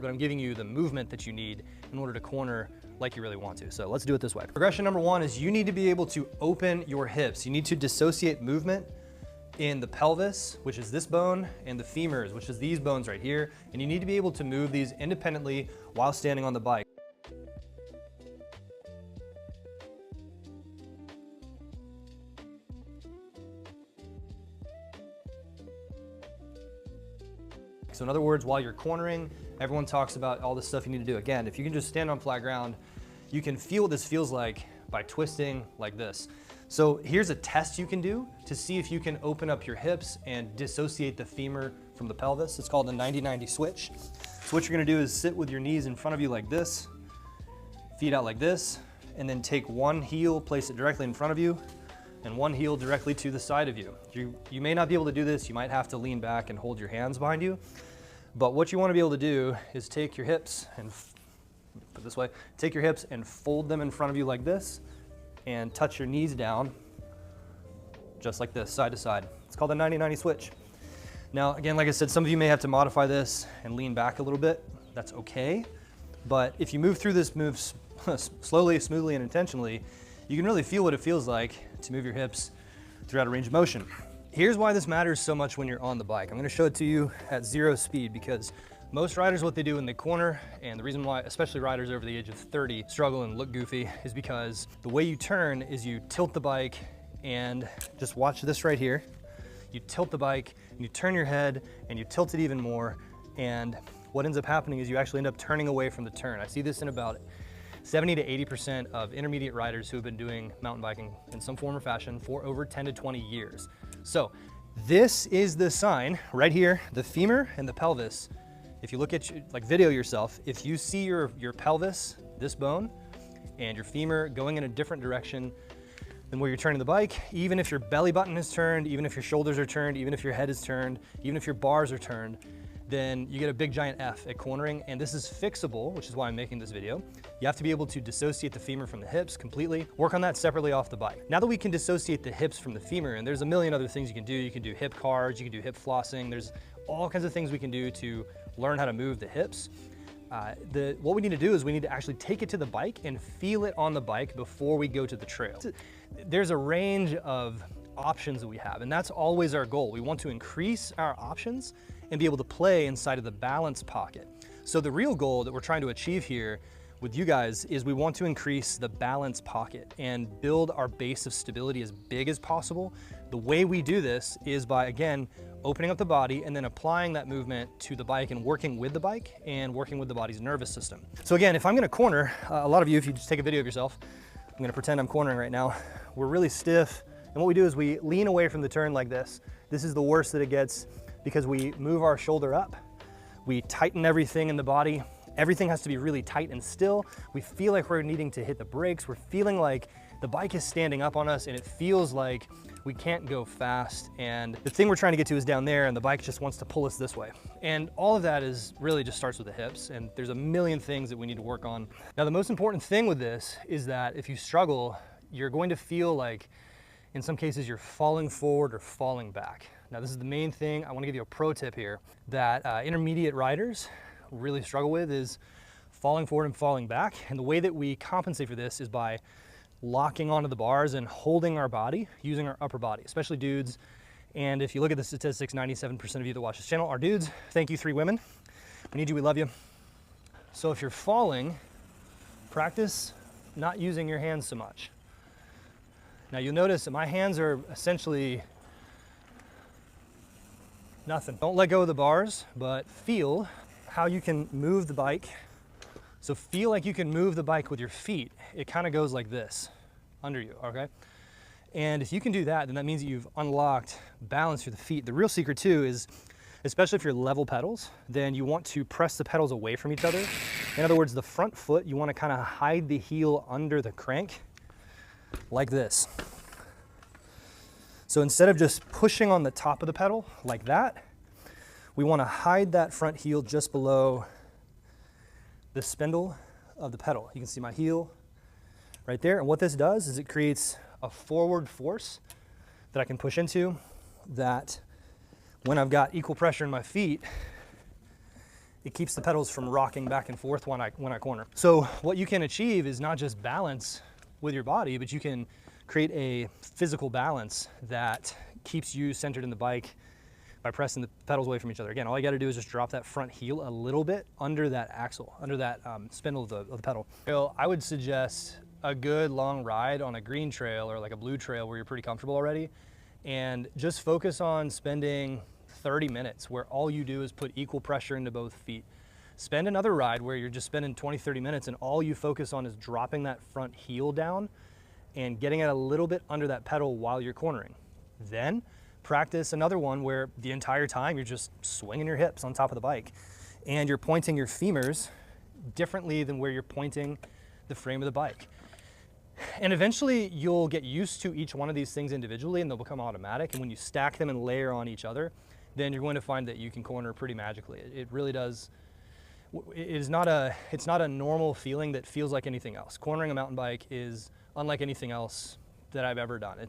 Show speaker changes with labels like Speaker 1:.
Speaker 1: but I'm giving you the movement that you need in order to corner like you really want to. So let's do it this way. Progression number one is you need to be able to open your hips. You need to dissociate movement in the pelvis, which is this bone, and the femurs, which is these bones right here. And you need to be able to move these independently while standing on the bike. So in other words, while you're cornering, everyone talks about all this stuff you need to do. Again, if you can just stand on flat ground, you can feel what this feels like by twisting like this. So here's a test you can do to see if you can open up your hips and dissociate the femur from the pelvis. It's called the 90-90 switch. So what you're gonna do is sit with your knees in front of you like this, feet out like this, and then take one heel, place it directly in front of you, and one heel directly to the side of you. You may not be able to do this. You might have to lean back and hold your hands behind you. But what you want to be able to do is take your hips and, put it this way, take your hips and fold them in front of you like this and touch your knees down just like this, side to side. It's called the 90-90 switch. Now, again, like I said, some of you may have to modify this and lean back a little bit. That's okay. But if you move through this move slowly, smoothly, and intentionally, you can really feel what it feels like to move your hips throughout a range of motion. Here's why this matters so much when you're on the bike. I'm gonna show it to you at 0 speed because most riders, what they do when they corner, and the reason why, especially riders over the age of 30, struggle and look goofy is because the way you turn is you tilt the bike and just watch this right here. You tilt the bike and you turn your head and you tilt it even more. And what ends up happening is you actually end up turning away from the turn. I see this in about 70 to 80% of intermediate riders who have been doing mountain biking in some form or fashion for over 10 to 20 years. So this is the sign right here, the femur and the pelvis. If you look at, video yourself, if you see your pelvis, this bone, and your femur going in a different direction than where you're turning the bike, even if your belly button is turned, even if your shoulders are turned, even if your head is turned, even if your bars are turned, then you get a big giant F at cornering, and this is fixable, which is why I'm making this video. You have to be able to dissociate the femur from the hips completely. Work on that separately off the bike. Now that we can dissociate the hips from the femur, and there's a million other things you can do hip cards, you can do hip flossing, there's all kinds of things we can do to learn how to move the hips. What we need to do is we need to actually take it to the bike and feel it on the bike before we go to the trail. There's a range of options that we have, and that's always our goal. We want to increase our options and be able to play inside of the balance pocket. So the real goal that we're trying to achieve here with you guys is we want to increase the balance pocket and build our base of stability as big as possible. The way we do this is by, again, opening up the body and then applying that movement to the bike and working with the bike and working with the body's nervous system. So again, if I'm gonna corner, a lot of you, if you just take a video of yourself, I'm gonna pretend I'm cornering right now. We're really stiff, and what we do is we lean away from the turn like this. This is the worst that it gets because we move our shoulder up. We tighten everything in the body. Everything has to be really tight and still. We feel like we're needing to hit the brakes. We're feeling like the bike is standing up on us and it feels like we can't go fast. And the thing we're trying to get to is down there and the bike just wants to pull us this way. And all of that is really just starts with the hips, and there's a million things that we need to work on. Now, the most important thing with this is that if you struggle, you're going to feel like in some cases you're falling forward or falling back. Now, this is the main thing. I want to give you a pro tip here that intermediate riders really struggle with is falling forward and falling back. And the way that we compensate for this is by locking onto the bars and holding our body, using our upper body, especially dudes. And if you look at the statistics, 97% of you that watch this channel are dudes. Thank you, 3 women. We need you, we love you. So if you're falling, practice not using your hands so much. Now you'll notice that my hands are essentially nothing. Don't let go of the bars, but feel how you can move the bike. So feel like you can move the bike with your feet. It kind of goes like this, under you, okay? And if you can do that, then that means that you've unlocked balance through the feet. The real secret too is, especially if you're level pedals, then you want to press the pedals away from each other. In other words, the front foot, you want to kind of hide the heel under the crank, like this. So instead of just pushing on the top of the pedal like that, we want to hide that front heel just below the spindle of the pedal. You can see my heel right there. And what this does is it creates a forward force that I can push into, that when I've got equal pressure in my feet, it keeps the pedals from rocking back and forth when I corner. So what you can achieve is not just balance with your body, but you can create a physical balance that keeps you centered in the bike by pressing the pedals away from each other. Again, all you got to do is just drop that front heel a little bit under that axle, under that spindle of the pedal. So I would suggest a good long ride on a green trail or like a blue trail where you're pretty comfortable already, and just focus on spending 30 minutes where all you do is put equal pressure into both feet. Spend another ride where you're just spending 20, 30 minutes and all you focus on is dropping that front heel down and getting it a little bit under that pedal while you're cornering. Then practice another one where the entire time you're just swinging your hips on top of the bike and you're pointing your femurs differently than where you're pointing the frame of the bike. And eventually you'll get used to each one of these things individually and they'll become automatic. And when you stack them and layer on each other, then you're going to find that you can corner pretty magically. It really does. It's not a normal feeling that feels like anything else. Cornering a mountain bike is unlike anything else that I've ever done.